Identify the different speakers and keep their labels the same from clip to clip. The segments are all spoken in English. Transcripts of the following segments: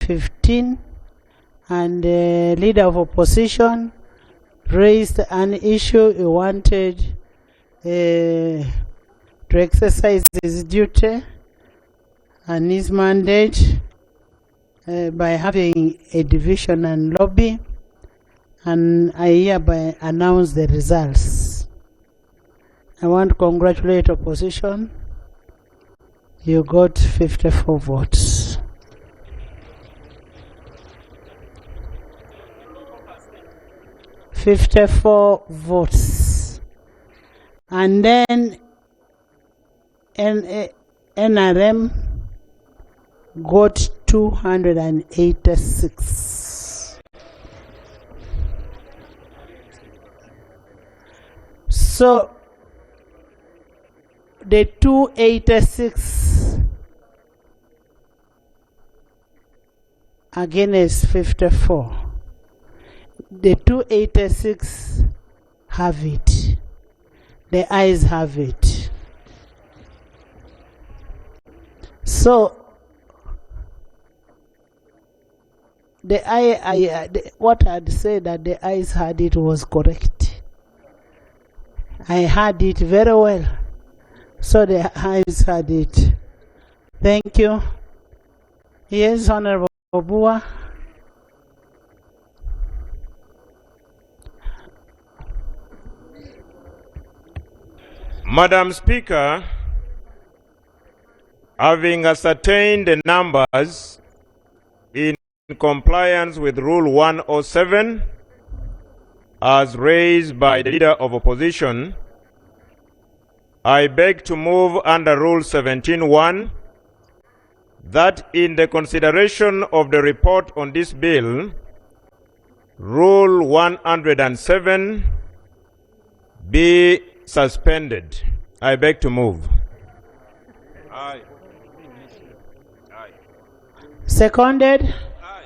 Speaker 1: 15, and the leader of opposition raised an issue. He wanted to exercise his duty and his mandate by having a division and lobby, and I hereby announce the results. I want to congratulate opposition. You got 54 votes. $54 votes. And then NRM got 286. So the 286 against 54. The 286 have it. The ayes have it. So what I'd say that the ayes had it was correct. I had it very well. So the ayes had it. Thank you. Yes, Honorable Obua.
Speaker 2: Madam Speaker, having ascertained the numbers in compliance with Rule 107 as raised by the Leader of Opposition, I beg to move under Rule 17.1 that in the consideration of the report on this bill, Rule 107 be suspended. I beg to move. Aye. Aye.
Speaker 1: Seconded? Aye.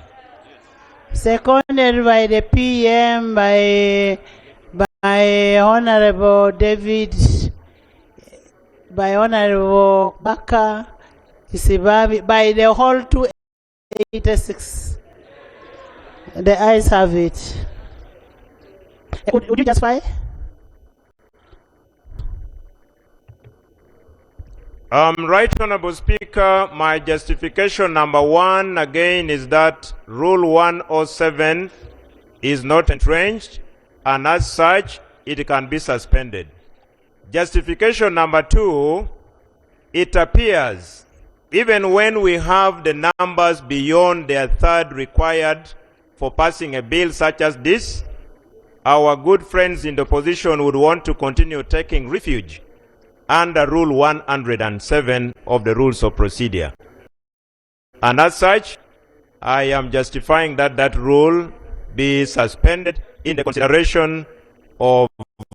Speaker 1: Seconded by the PM, by Honorable David, by Honorable Baka, Isibabi, by the whole 286. The ayes have it. Would you justify?
Speaker 2: Right Honorable Speaker, my justification number 1 again is that Rule 107 is not entrenched, and as such, it can be suspended. Justification number 2, it appears even when we have the numbers beyond their third required for passing a bill such as this, our good friends in the opposition would want to continue taking refuge under Rule 107 of the Rules of Procedure. And as such, I am justifying that that rule be suspended in the consideration of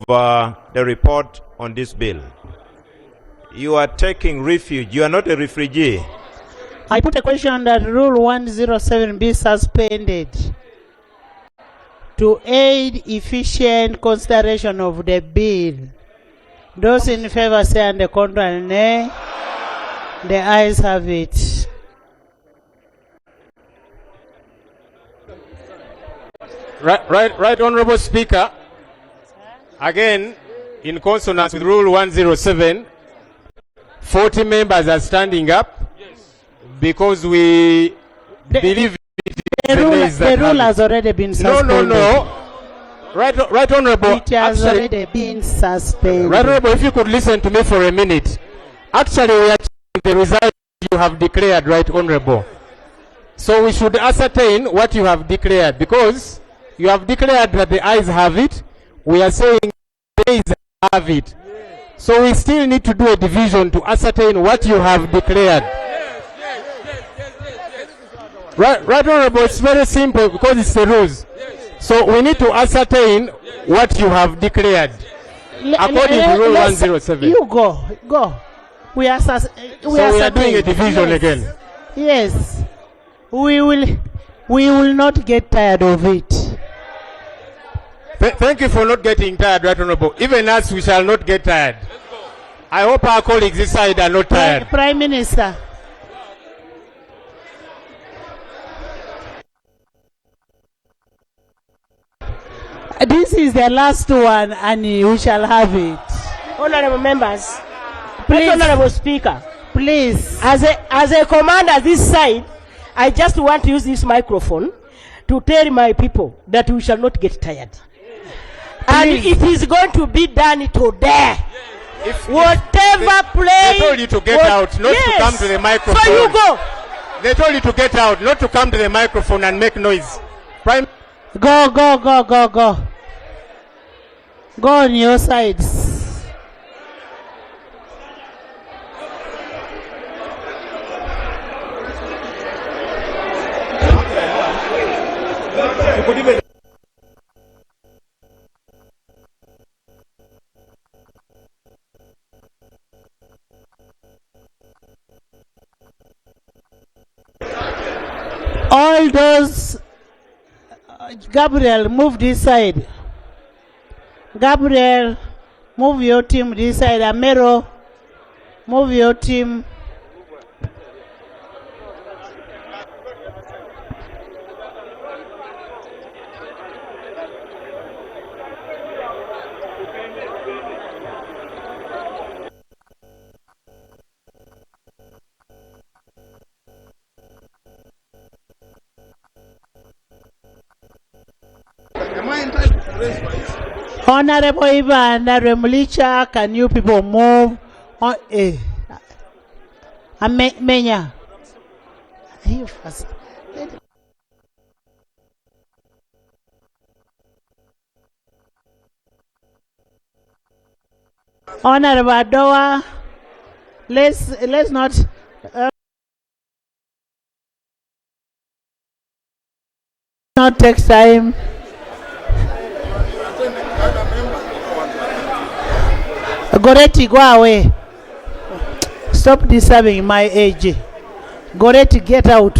Speaker 2: the report on this bill. You are taking refuge. You are not a refugee.
Speaker 1: I put a question that Rule 107 be suspended to aid efficient consideration of the bill. Those in favor say and the contrary nay. The ayes have it.
Speaker 3: Right, Honorable Speaker. Again, in consonance with Rule 107, 40 members are standing up because we believe
Speaker 1: the rule has already been suspended.
Speaker 3: No. Right, Honorable.
Speaker 1: It has already been suspended.
Speaker 3: Right, Honorable, if you could listen to me for a minute. Actually, we are checking the result you have declared, Right, Honorable. So we should ascertain what you have declared, because you have declared that the ayes have it. We are saying the ayes have it. So we still need to do a division to ascertain what you have declared. Right, Honorable, it's very simple because it's the rules. So we need to ascertain what you have declared according to Rule 107.
Speaker 1: You go. We are
Speaker 3: doing a division again.
Speaker 1: Yes. We will not get tired of it.
Speaker 3: Thank you for not getting tired, Right Honorable. Even us, we shall not get tired. I hope our colleagues this side are not tired.
Speaker 1: Prime Minister. This is the last one, and we shall have it.
Speaker 4: Honorable members,
Speaker 1: Please.
Speaker 4: Honorable Speaker,
Speaker 1: Please.
Speaker 4: as a commander this side, I just want to use this microphone to tell my people that we shall not get tired. And it is going to be done today. Whatever play.
Speaker 3: They told you to get out, not to come to the microphone.
Speaker 4: So you go.
Speaker 3: They told you to get out, not to come to the microphone and make noise. Prime.
Speaker 1: Go. Go on your sides. All those, Gabriel, move this side. Gabriel, move your team this side. Amero, move your team. Honorable Ivana Remulicha, can you people move? Menya. You first. Honorable Adoa, let's not. Not take time. Goretti, go away. Stop disturbing my age. Goretti, get out.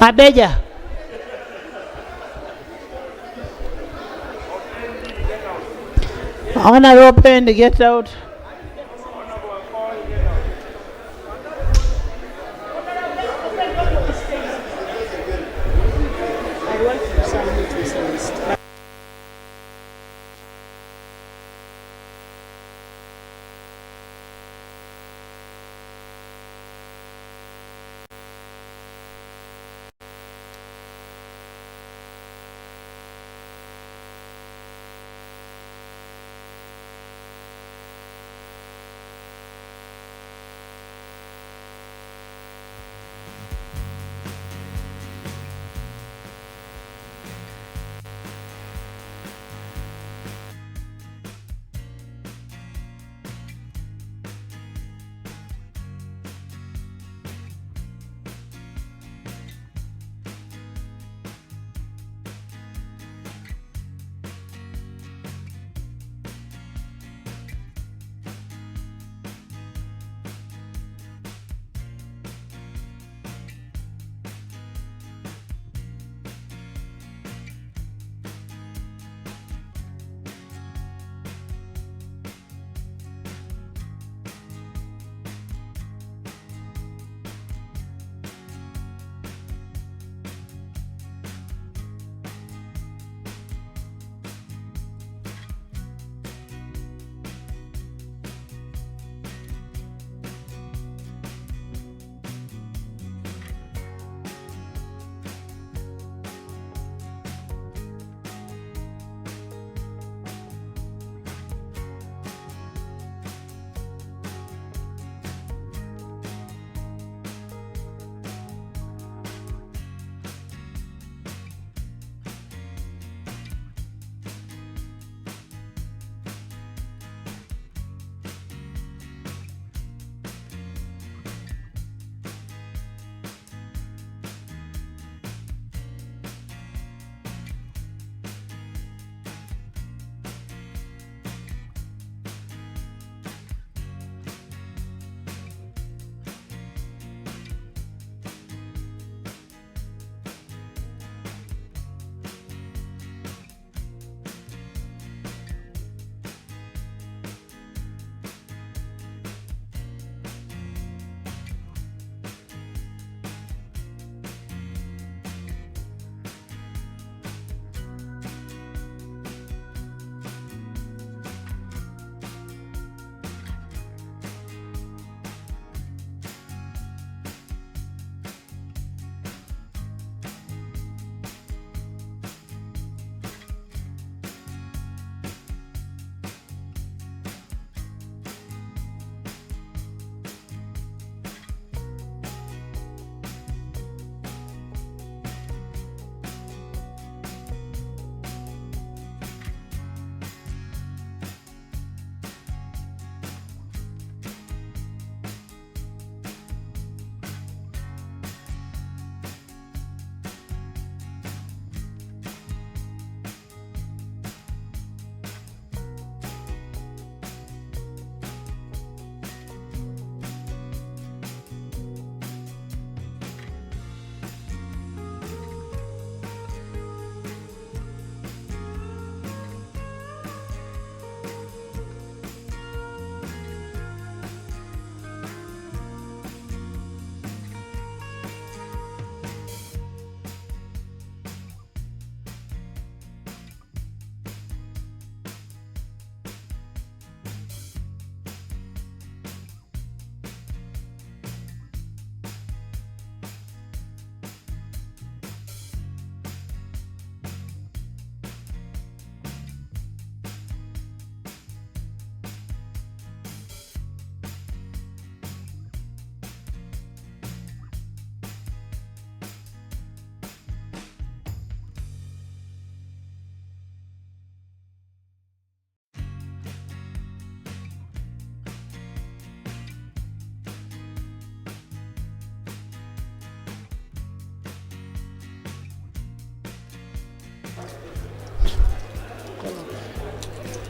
Speaker 1: Abeja. Honor open, get out.
Speaker 4: I want to submit this list.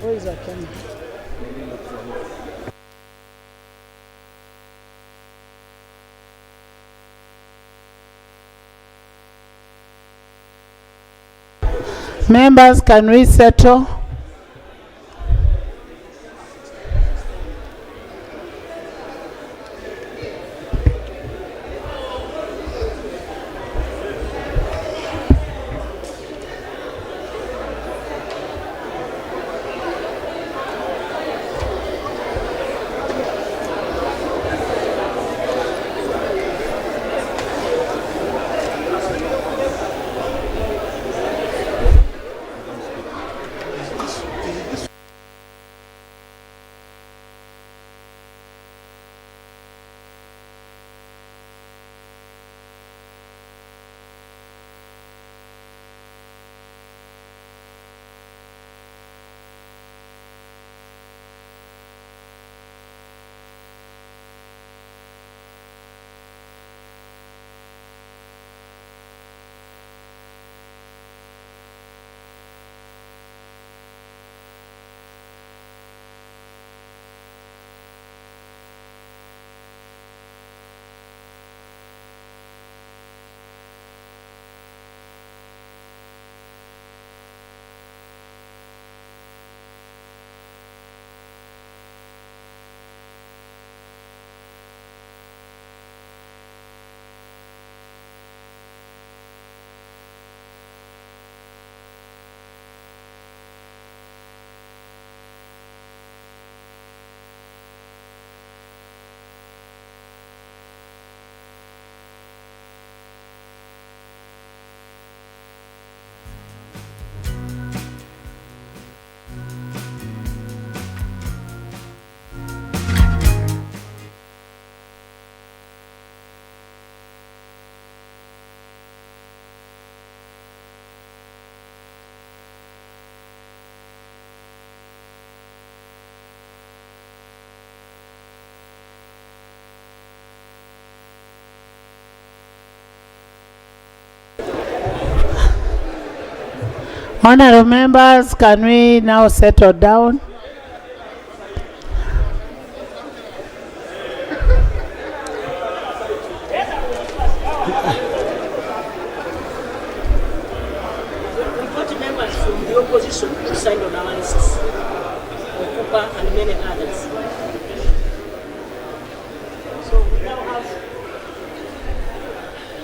Speaker 1: Who is a Kenyan? Members, can we settle? Honorable members, can we now settle down?
Speaker 4: We got members from the opposition who signed on analysis, Okupa and many others. So we now have.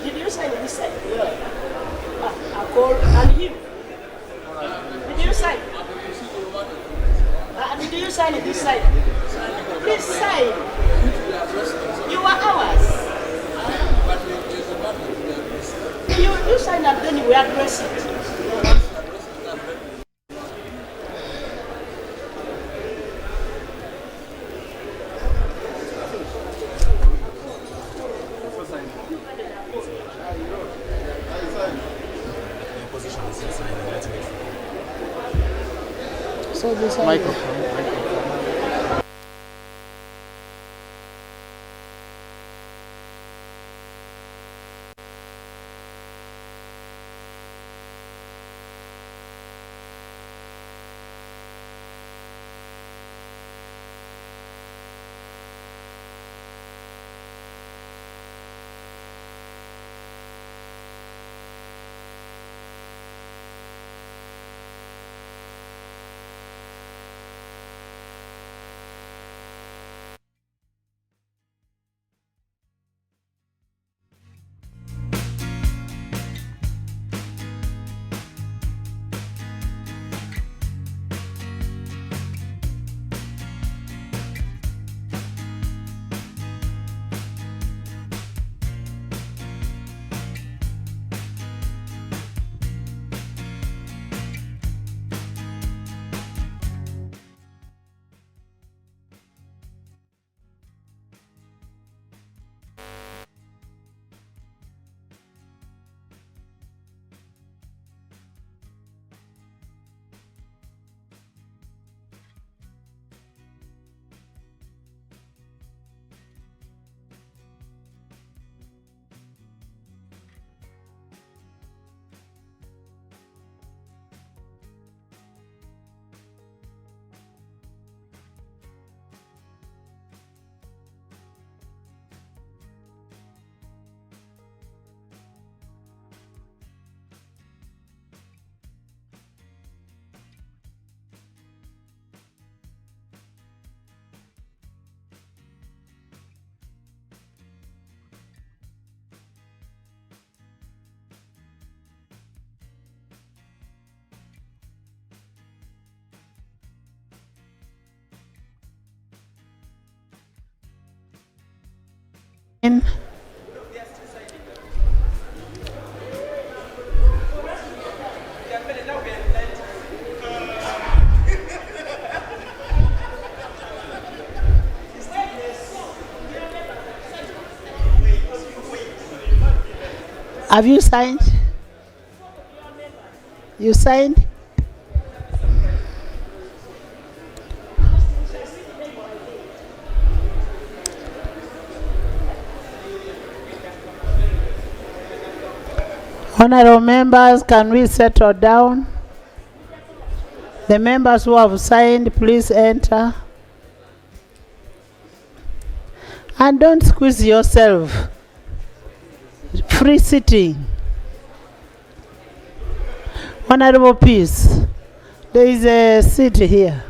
Speaker 4: Did you sign this side? Yeah. Akol and him. Did you sign? Did you sign it this side? This side. You are ours. You sign and then we address it.
Speaker 1: So this
Speaker 3: Microphone.
Speaker 1: Have you signed? You signed? Honorable members, can we settle down? The members who have signed, please enter. And don't squeeze yourself. Free sitting. Honorable Peace, there is a seat here.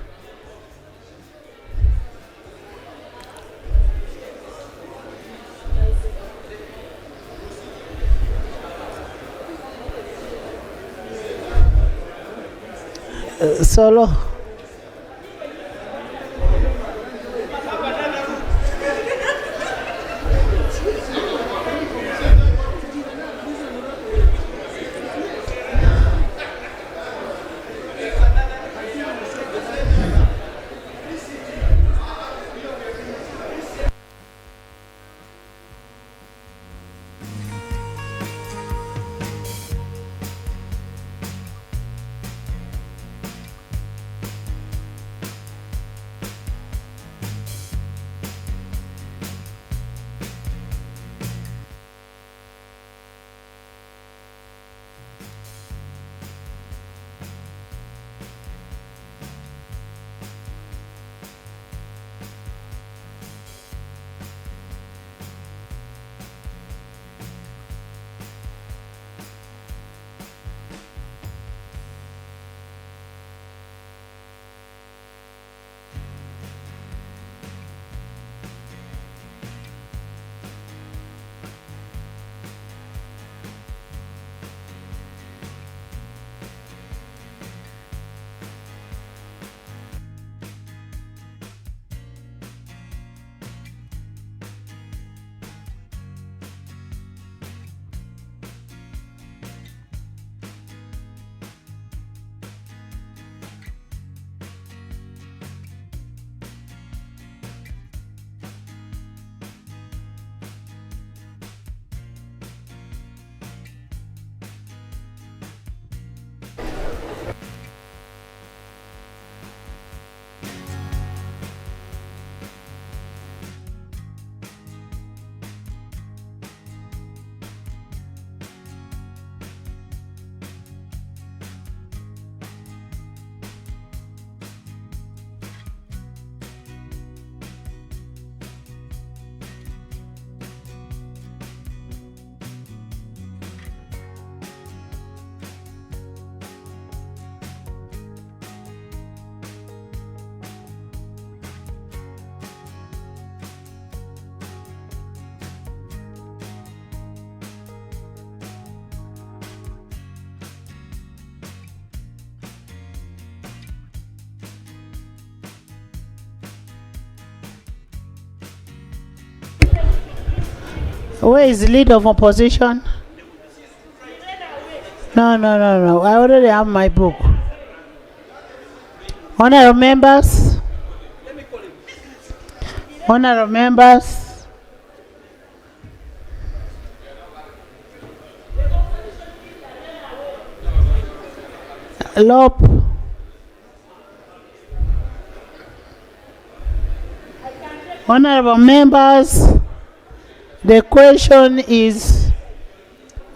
Speaker 1: Solo. Where is the leader of opposition? No. I already have my book. Honorable members. Honorable members. Lop. Honorable members. The question is,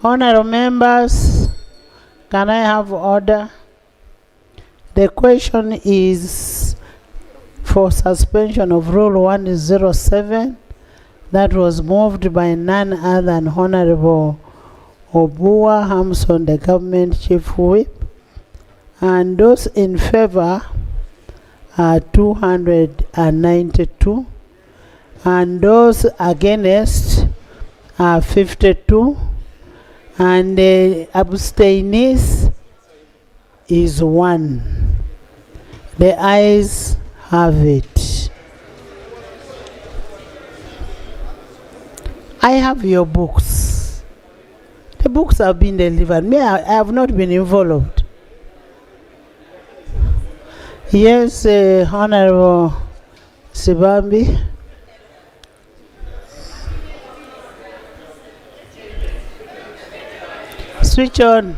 Speaker 1: honorable members, can I have order? The question is for suspension of Rule 107 that was moved by none other than Honorable Obua Hamson, the government chief whip. And those in favor are 292. And those against are 52, and the abstainees is 1. The ayes have it. I have your books. The books have been delivered. Me, I have not been involved. Yes, Honorable Sibambi. Switch on.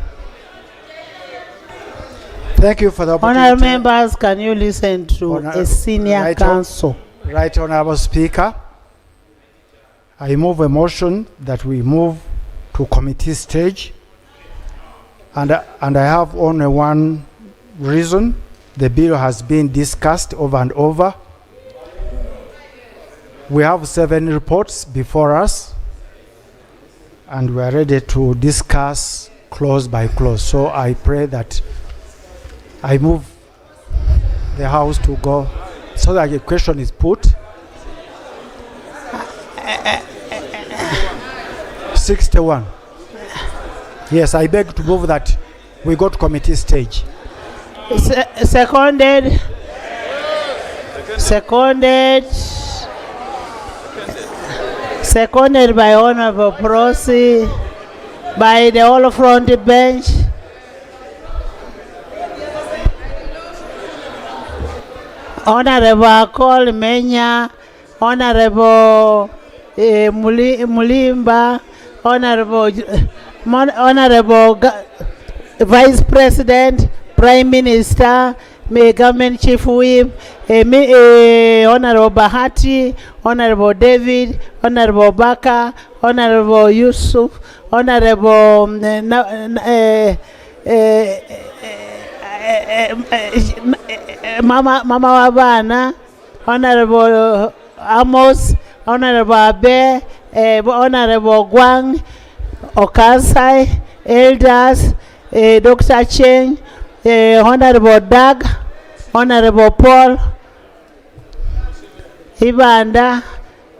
Speaker 5: Thank you for the opportunity.
Speaker 1: Honorable members, can you listen to a senior
Speaker 5: Right
Speaker 1: counsel?
Speaker 5: Right, Honorable Speaker. I move a motion that we move to committee stage. And I have only one reason. The bill has been discussed over and over. We have 7 reports before us, and we are ready to discuss clause by clause. So I pray that I move the House to go so that the question is put. 61. Yes, I beg to move that we go to committee stage.
Speaker 1: Seconded. Seconded. Seconded by Honorable Proceed, by the whole front bench. Honorable Akol Menya, Honorable Mulimba, Honorable Vice President, Prime Minister, Government Chief Whip, Honorable Bahati, Honorable David, Honorable Baka, Honorable Yusuf, Honorable Mama Wabana, Honorable Amos, Honorable Abe, Honorable Gwang, Okasai, Elders, Dr. Cheng, Honorable Doug, Honorable Paul, Ibanda,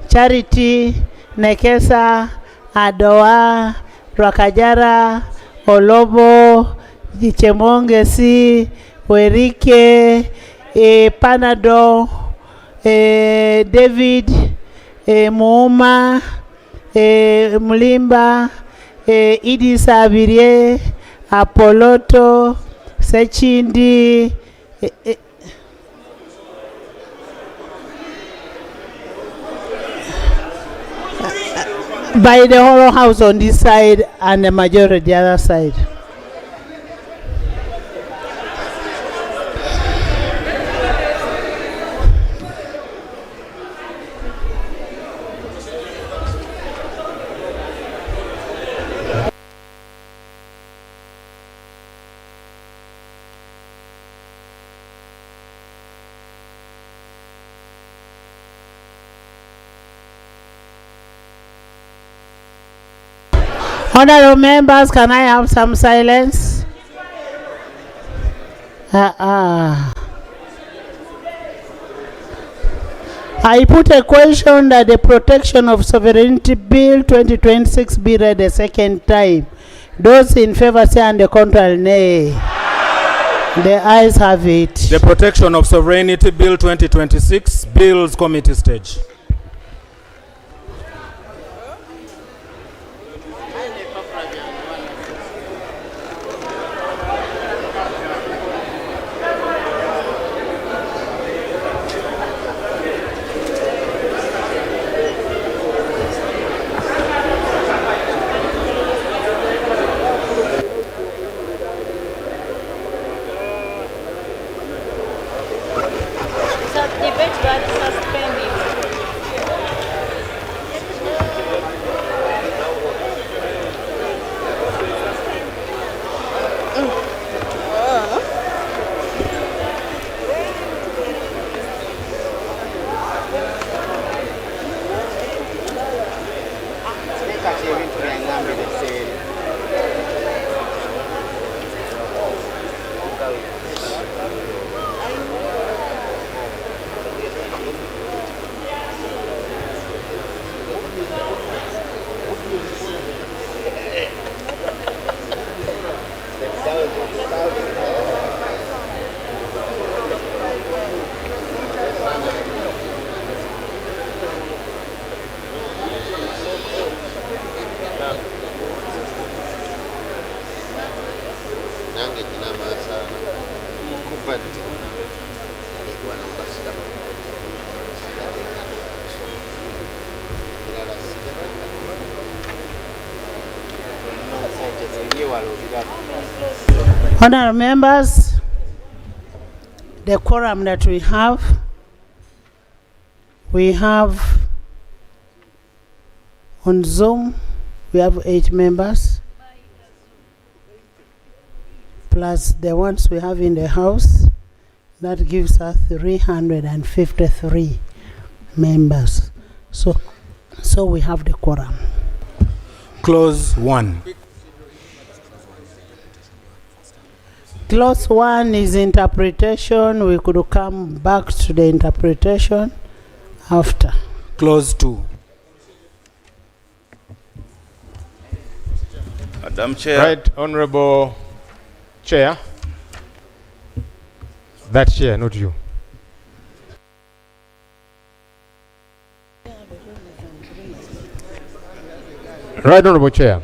Speaker 1: Charity, Nekesa, Adoa, Rakajara, Olobo, Jichemongesi, Werike, Panado, David, Muuma, Mulimba, Idi Sabirie, Apoloto, Sechindi, by the whole house on this side and the majority the other side. Honorable members, can I have some silence? I put a question that the Protection of Sovereignty Bill 2026 be read a second time. Those in favor say and the contrary nay. The ayes have it.
Speaker 3: The Protection of Sovereignty Bill 2026 bills committee stage.
Speaker 1: Honorable members, the quorum that we have on Zoom, we have 8 members, plus the ones we have in the House. That gives us 353 members. So we have the quorum.
Speaker 5: Clause 1.
Speaker 1: Clause 1 is interpretation. We could come back to the interpretation after.
Speaker 5: Clause 2.
Speaker 6: Madam Chair.
Speaker 3: Right, Honorable Chair. That chair, not you. Right, Honorable Chair.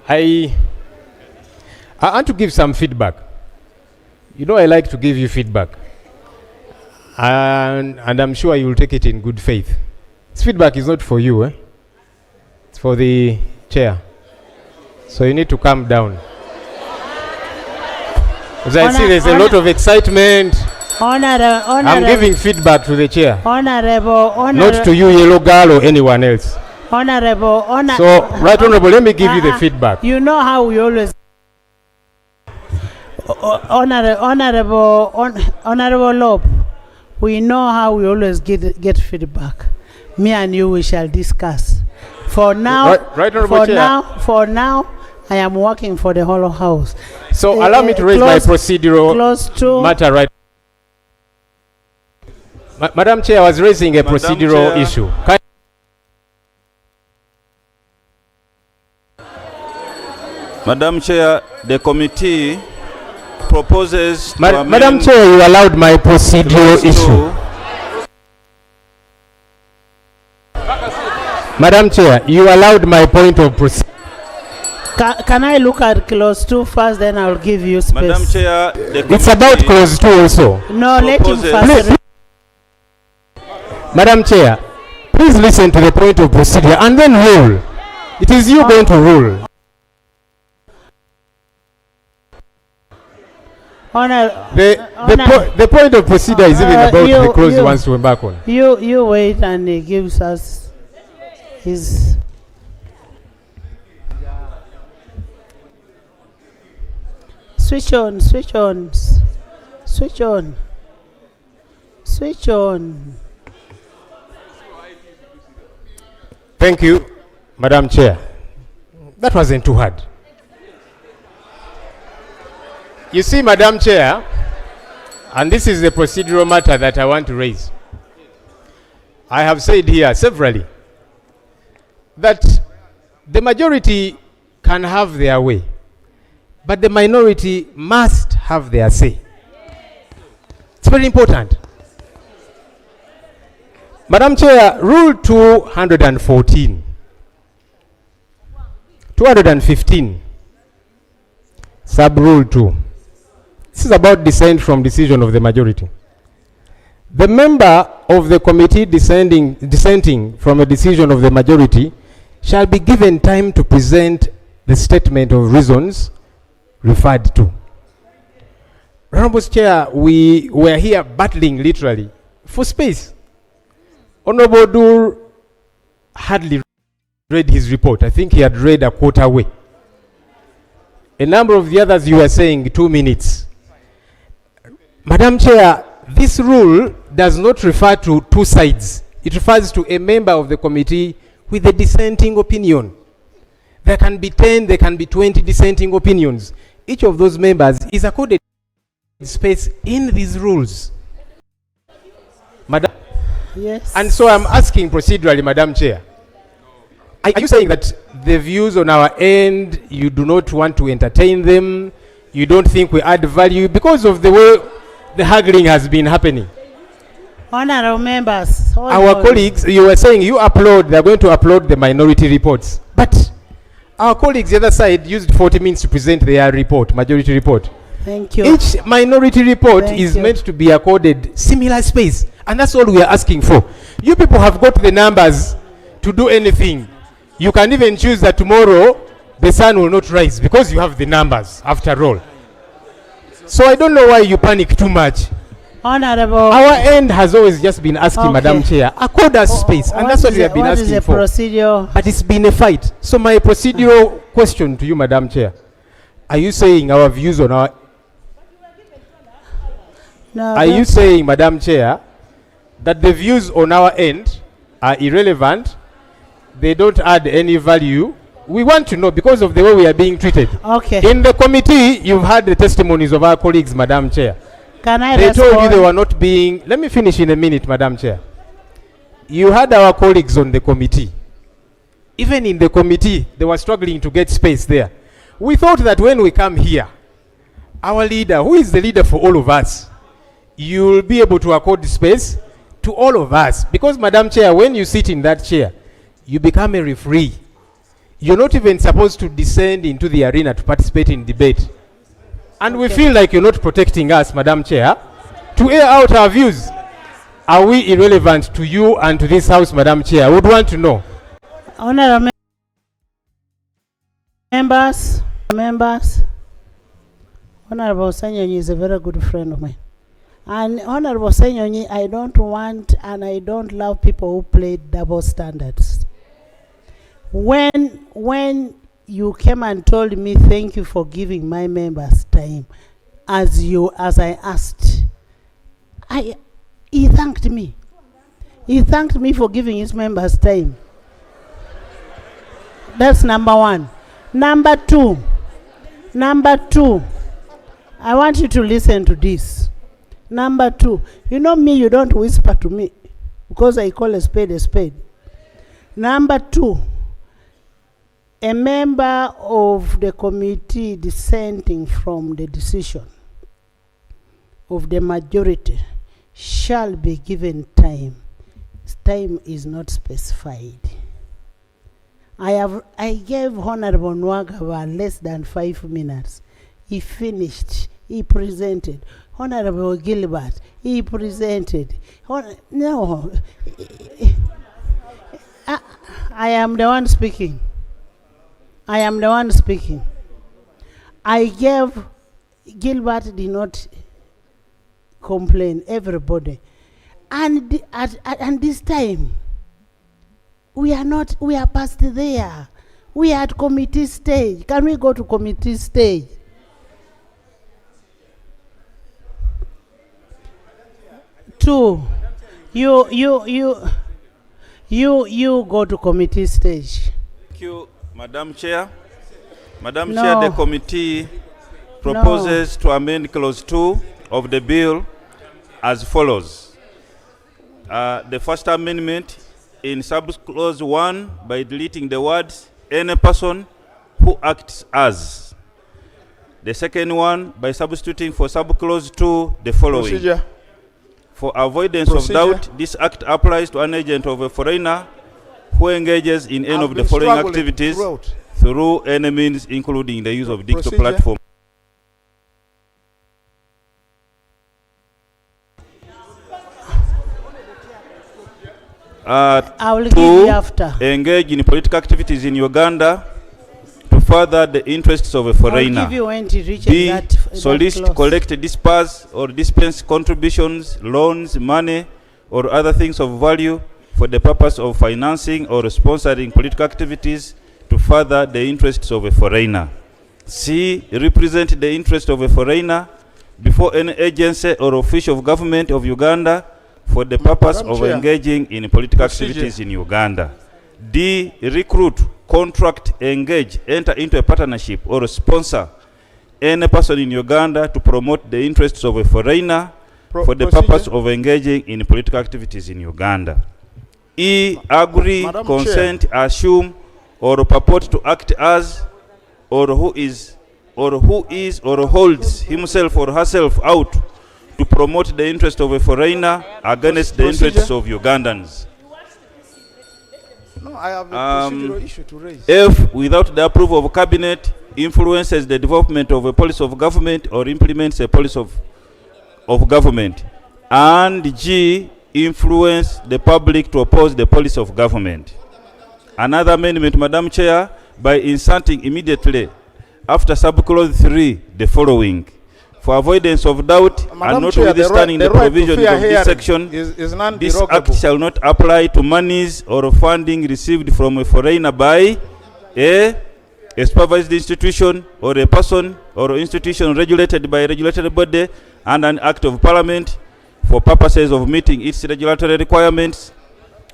Speaker 3: I want to give some feedback. You know, I like to give you feedback. And I'm sure you will take it in good faith. This feedback is not for you, eh? It's for the chair. So you need to calm down. As I see there's a lot of excitement. I'm giving feedback to the chair. Not to you, yellow girl, or anyone else. So, right, Honorable, let me give you the feedback.
Speaker 1: You know how we always... Honorable Lob, we know how we always get feedback. Me and you, we shall discuss. For now,
Speaker 3: right, Honorable Chair.
Speaker 1: For now, I am working for the whole House.
Speaker 3: So allow me to raise my procedural matter right. Madam Chair, I was raising a procedural issue.
Speaker 6: Madam Chair, the committee proposes
Speaker 3: Madam Chair, you allowed my procedural issue. Madam Chair, you allowed my point of procedure.
Speaker 1: Can I look at clause 2 first, then I'll give you space.
Speaker 6: Madam Chair,
Speaker 3: it's about clause 2 also.
Speaker 1: No, let him first.
Speaker 3: Madam Chair, please listen to the point of procedure and then rule. It is you going to rule. The point of procedure is even about the clause he wants to embark on.
Speaker 1: You wait, and he gives us his... Switch on.
Speaker 3: Thank you, Madam Chair. That wasn't too hard. You see, Madam Chair, and this is the procedural matter that I want to raise. I have said here severally that the majority can have their way, but the minority must have their say. It's very important. Madam Chair, Rule 215, Sub-Rule 2. This is about dissent from decision of the majority. The member of the committee dissenting from a decision of the majority shall be given time to present the statement of reasons referred to. Honorable Chair, we were here battling literally for space. Honorable Dur hardly read his report. I think he had read a quarter way. A number of the others, you were saying 2 minutes. Madam Chair, this rule does not refer to two sides. It refers to a member of the committee with a dissenting opinion. There can be 10, there can be 20 dissenting opinions. Each of those members is accorded space in these rules. Madam.
Speaker 1: Yes.
Speaker 3: And so I'm asking procedurally, Madam Chair, are you saying that the views on our end, you do not want to entertain them, you don't think we add value because of the way the haggling has been happening?
Speaker 1: Honorable members,
Speaker 3: our colleagues, you were saying they're going to upload the minority reports. But our colleagues the other side used 40 minutes to present their report, majority report.
Speaker 1: Thank you.
Speaker 3: Each minority report is meant to be accorded similar space. And that's all we are asking for. You people have got the numbers to do anything. You can even choose that tomorrow the sun will not rise because you have the numbers after all. So I don't know why you panic too much.
Speaker 1: Honorable.
Speaker 3: Our end has always just been asking,
Speaker 1: Okay.
Speaker 3: Madam Chair, accord us space, and that's what we have been asking for.
Speaker 1: What is the procedure?
Speaker 3: But it's been a fight. So my procedural question to you, Madam Chair, are you saying our views on our...
Speaker 1: No,
Speaker 3: Are you saying, Madam Chair, that the views on our end are irrelevant? They don't add any value? We want to know because of the way we are being treated.
Speaker 1: Okay.
Speaker 3: In the committee, you've had the testimonies of our colleagues, Madam Chair.
Speaker 1: Can I
Speaker 3: They
Speaker 1: respond?
Speaker 3: told you they were not being... Let me finish in a minute, Madam Chair. You had our colleagues on the committee. Even in the committee, they were struggling to get space there. We thought that when we come here, our leader, who is the leader for all of us, you will be able to accord space to all of us. Because, Madam Chair, when you sit in that chair, you become a referee. You're not even supposed to descend into the arena to participate in debate. And we feel like you're not protecting us, Madam Chair, to air out our views. Are we irrelevant to you and to this House, Madam Chair? I would want to know.
Speaker 1: Honorable members, Honorable Sanyonyi is a very good friend of mine. And Honorable Sanyonyi, I don't want and I don't love people who play double standards. When you came and told me thank you for giving my members time, as I asked, he thanked me. He thanked me for giving his members time. That's number one. Number two, I want you to listen to this. Number two, you know me, you don't whisper to me because I call a spade a spade. Number two, a member of the committee dissenting from the decision of the majority shall be given time. Time is not specified. I gave Honorable Nwagaba less than 5 minutes. He finished. He presented. Honorable Gilbert, he presented. No. I am the one speaking. I gave, Gilbert did not complain, everybody. And this time, we are past there. We are at committee stage. Can we go to committee stage? Two, you go to committee stage.
Speaker 6: Thank you, Madam Chair. Madam
Speaker 1: No.
Speaker 6: Chair, the committee proposes to amend clause 2 of the bill as follows. The first amendment in sub-clause 1 by deleting the words any person who acts as. The second one by substituting for sub-clause 2 the following.
Speaker 7: Procedure.
Speaker 6: For avoidance of doubt, this act applies to an agent of a foreigner who engages in any
Speaker 7: I've
Speaker 6: of the
Speaker 7: been
Speaker 6: following
Speaker 7: struggling
Speaker 6: activities
Speaker 7: throughout.
Speaker 6: through any means, including the use of digital
Speaker 7: Procedure.
Speaker 6: platform.
Speaker 1: I will give you after.
Speaker 6: Engage in political activities in Uganda to further the interests of a
Speaker 1: I'll
Speaker 6: foreigner.
Speaker 1: give you when it reaches
Speaker 6: B.
Speaker 1: that
Speaker 6: Solicit,
Speaker 1: clause.
Speaker 6: collect, disperse, or dispense contributions, loans, money, or other things of value for the purpose of financing or sponsoring political activities to further the interests of a foreigner. C. Represent the interest of a foreigner before any agency or official of government of Uganda for the purpose
Speaker 7: Madam
Speaker 6: of
Speaker 7: Chair.
Speaker 6: engaging in political
Speaker 7: Procedure.
Speaker 6: activities in Uganda. D. Recruit, contract, engage, enter into a partnership or sponsor any person in Uganda to promote the interests of a foreigner for the
Speaker 7: Procedure.
Speaker 6: purpose of engaging in political activities in Uganda. E. Agree,
Speaker 7: Madam
Speaker 6: consent, assume, or purport to act as, or who is or holds himself or herself out to promote the interest of a foreigner against the
Speaker 7: Procedure.
Speaker 6: interests of Ugandans.
Speaker 7: No, I have a procedural issue to raise.
Speaker 6: F, without the approval of cabinet, influences the development of a policy of government or implements a policy of government. And G, influence the public to oppose the policy of government. Another amendment, Madam Chair, by inserting immediately after subclause 3 the following. For avoidance of doubt and
Speaker 7: Madam Chair,
Speaker 6: notwithstanding the
Speaker 7: right to
Speaker 6: provisions
Speaker 7: fair
Speaker 6: of this
Speaker 7: hearing
Speaker 6: section,
Speaker 7: is
Speaker 6: this
Speaker 7: non-derogable.
Speaker 6: act shall not apply to monies or funding received from a foreigner by a supervised institution or a person or institution regulated by a regulatory body and an act of parliament for purposes of meeting its regulatory requirements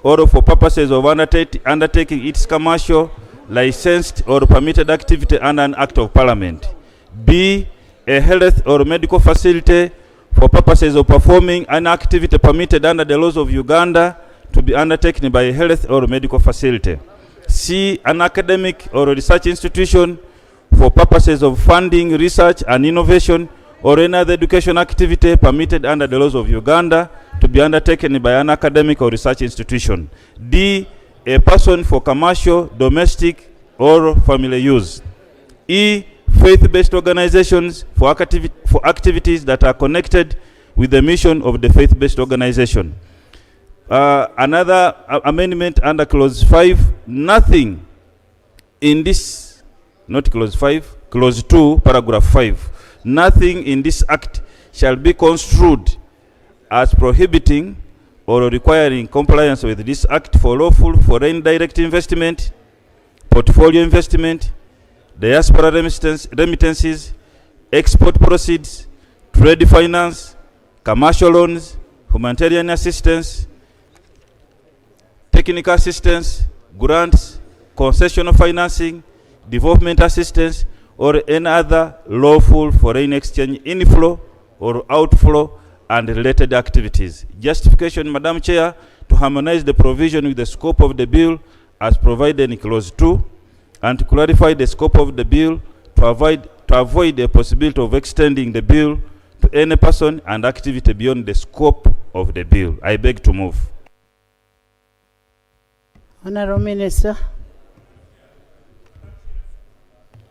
Speaker 6: or for purposes of undertaking its commercial, licensed or permitted activity under an act of parliament. B, a health or medical facility for purposes of performing an activity permitted under the laws of Uganda to be undertaken by a health or medical facility. C, an academic or research institution for purposes of funding research and innovation or any other education activity permitted under the laws of Uganda to be undertaken by an academic or research institution. D, a person for commercial, domestic or family use. E, faith-based organizations for activities that are connected with the mission of the faith-based organization. Another amendment under clause 5, nothing in this, not clause 5, clause 2, paragraph 5, nothing in this act shall be construed as prohibiting or requiring compliance with this act for lawful foreign direct investment, portfolio investment, diaspora remittances, export proceeds, trade finance, commercial loans, humanitarian assistance, technical assistance, grants, concessional financing, development assistance, or any other lawful foreign exchange inflow or outflow and related activities. Justification, Madam Chair, to harmonize the provision with the scope of the bill as provided in clause 2 and to clarify the scope of the bill to avoid the possibility of extending the bill to any person and activity beyond the scope of the bill. I beg to move.
Speaker 1: Honorable Minister.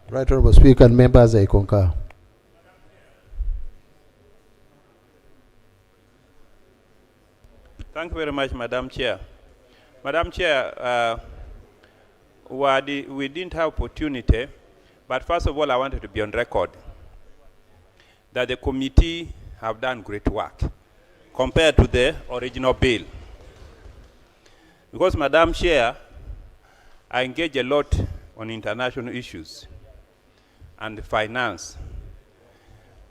Speaker 8: Right Honorable Speaker and members, I concur.
Speaker 6: Thank you very much, Madam Chair. Madam Chair, we didn't have opportunity, but first of all, I wanted to be on record that the committee have done great work compared to the original bill. Because, Madam Chair, I engage a lot on international issues and finance.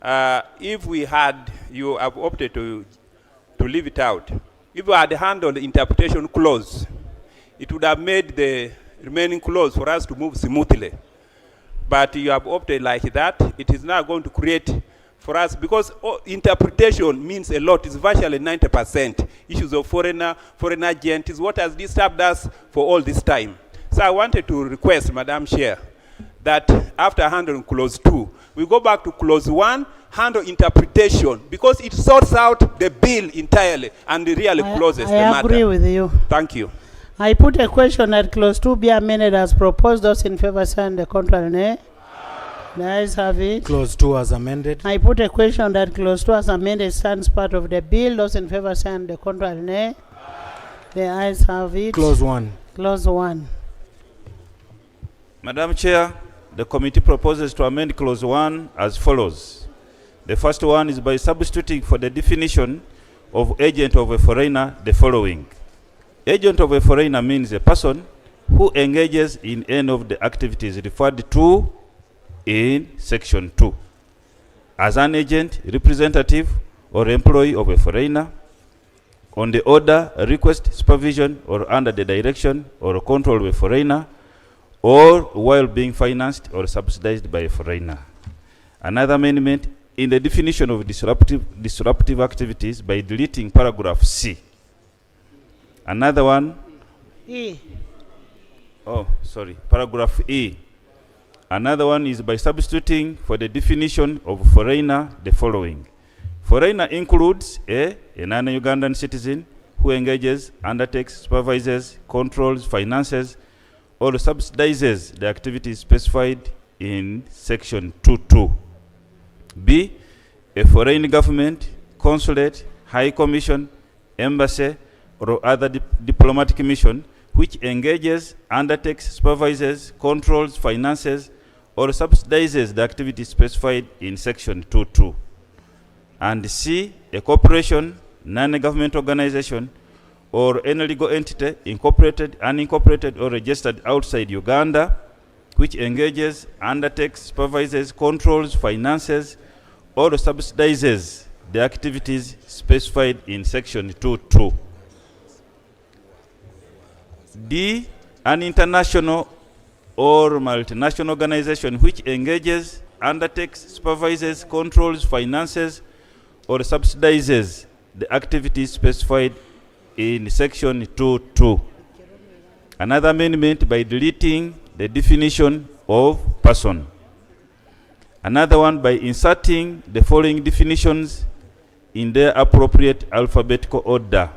Speaker 6: If we had, you have opted to leave it out. If we had handled the interpretation clause, it would have made the remaining clause for us to move smoothly. But you have opted like that. It is now going to create for us, because interpretation means a lot. It's virtually 90%. Issues of foreign agent is what has disturbed us for all this time. So I wanted to request, Madam Chair, that after handling clause 2, we go back to clause 1, handle interpretation, because it sorts out the bill entirely and really closes the matter.
Speaker 1: I agree with you.
Speaker 6: Thank you.
Speaker 1: I put a question that clause 2 be amended as proposed. Those in favor say and the contrary nay. The ayes have it.
Speaker 5: Clause 2 as amended.
Speaker 1: I put a question that clause 2 as amended stands part of the bill. Those in favor say and the contrary nay. The ayes have it.
Speaker 5: Clause 1.
Speaker 1: Clause 1.
Speaker 6: Madam Chair, the committee proposes to amend clause 1 as follows. The first one is by substituting for the definition of agent of a foreigner the following. Agent of a foreigner means a person who engages in any of the activities referred to in section 2 as an agent, representative, or employee of a foreigner on the order, request, supervision, or under the direction or control of a foreigner, or while being financed or subsidized by a foreigner. Another amendment in the definition of disruptive activities by deleting paragraph C. Another one.
Speaker 1: E.
Speaker 6: Oh, sorry, paragraph E. Another one is by substituting for the definition of foreigner the following. Foreigner includes a non-Ugandan citizen who engages, undertakes, supervises, controls, finances, or subsidizes the activities specified in section 2.2. B, a foreign government, consulate, high commission, embassy, or other diplomatic mission which engages, undertakes, supervises, controls, finances, or subsidizes the activity specified in section 2.2. And C, a corporation, non-government organization, or any legal entity, incorporated, unincorporated, or registered outside Uganda, which engages, undertakes, supervises, controls, finances, or subsidizes the activities specified in section 2.2. D, an international or multinational organization which engages, undertakes, supervises, controls, finances, or subsidizes the activities specified in section 2.2. Another amendment by deleting the definition of person. Another one by inserting the following definitions in their appropriate alphabetical order.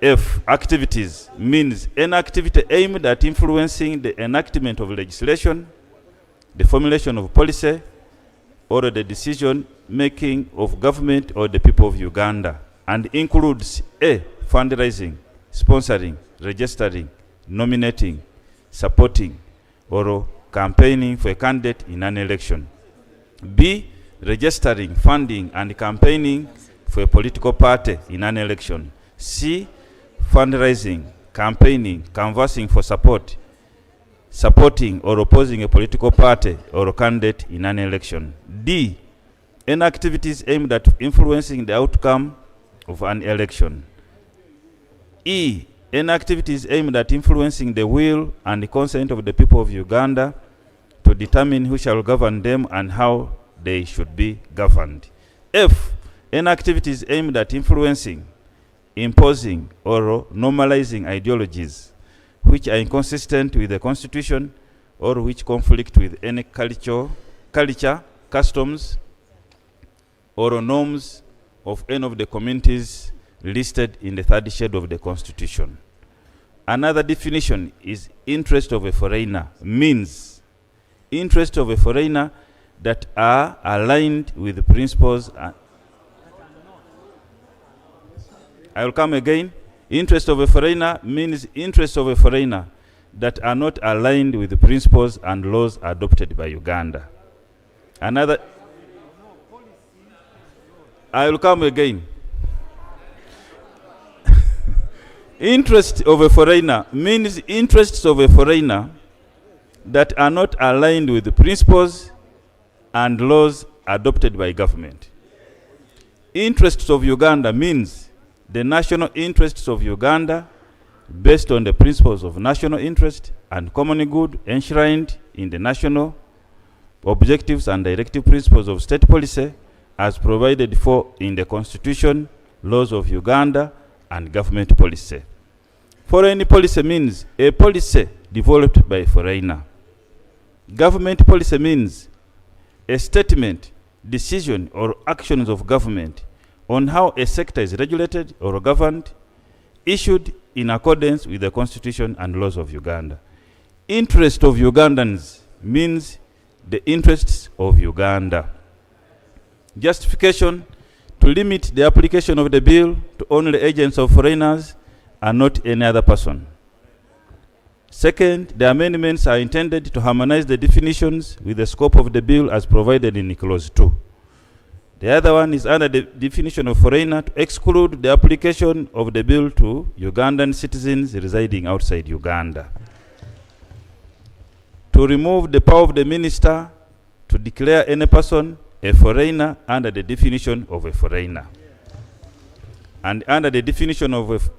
Speaker 6: F, activities means any activity aimed at influencing the enactment of legislation, the formulation of policy, or the decision making of government or the people of Uganda, and includes A, fundraising, sponsoring, registering, nominating, supporting, or campaigning for a candidate in an election. B, registering, funding, and campaigning for a political party in an election. C, fundraising, campaigning, canvassing for support, supporting or opposing a political party or a candidate in an election. D, any activities aimed at influencing the outcome of an election. E, any activities aimed at influencing the will and the consent of the people of Uganda to determine who shall govern them and how they should be governed. F, any activities aimed at influencing, imposing, or normalizing ideologies which are inconsistent with the Constitution or which conflict with any culture, customs, or norms of any of the communities listed in the third schedule of the Constitution. Another definition is interest of a foreigner, means interest of a foreigner that are aligned with the principles. I will come again. Interest of a foreigner means interest of a foreigner that are not aligned with the principles and laws adopted by Uganda. Another, I will come again. Interest of a foreigner means interests of a foreigner that are not aligned with the principles and laws adopted by government. Interests of Uganda means the national interests of Uganda based on the principles of national interest and common good enshrined in the national objectives and directive principles of state policy as provided for in the Constitution, laws of Uganda, and government policy. Foreign policy means a policy developed by a foreigner. Government policy means a statement, decision, or actions of government on how a sector is regulated or governed, issued in accordance with the Constitution and laws of Uganda. Interest of Ugandans means the interests of Uganda. Justification: to limit the application of the bill to only agents of foreigners and not any other person. Second, the amendments are intended to harmonize the definitions with the scope of the bill as provided in Clause 2. The other one is under the definition of foreigner to exclude the application of the bill to Ugandan citizens residing outside Uganda. To remove the power of the minister to declare any person a foreigner under the definition of a foreigner. And under the definition of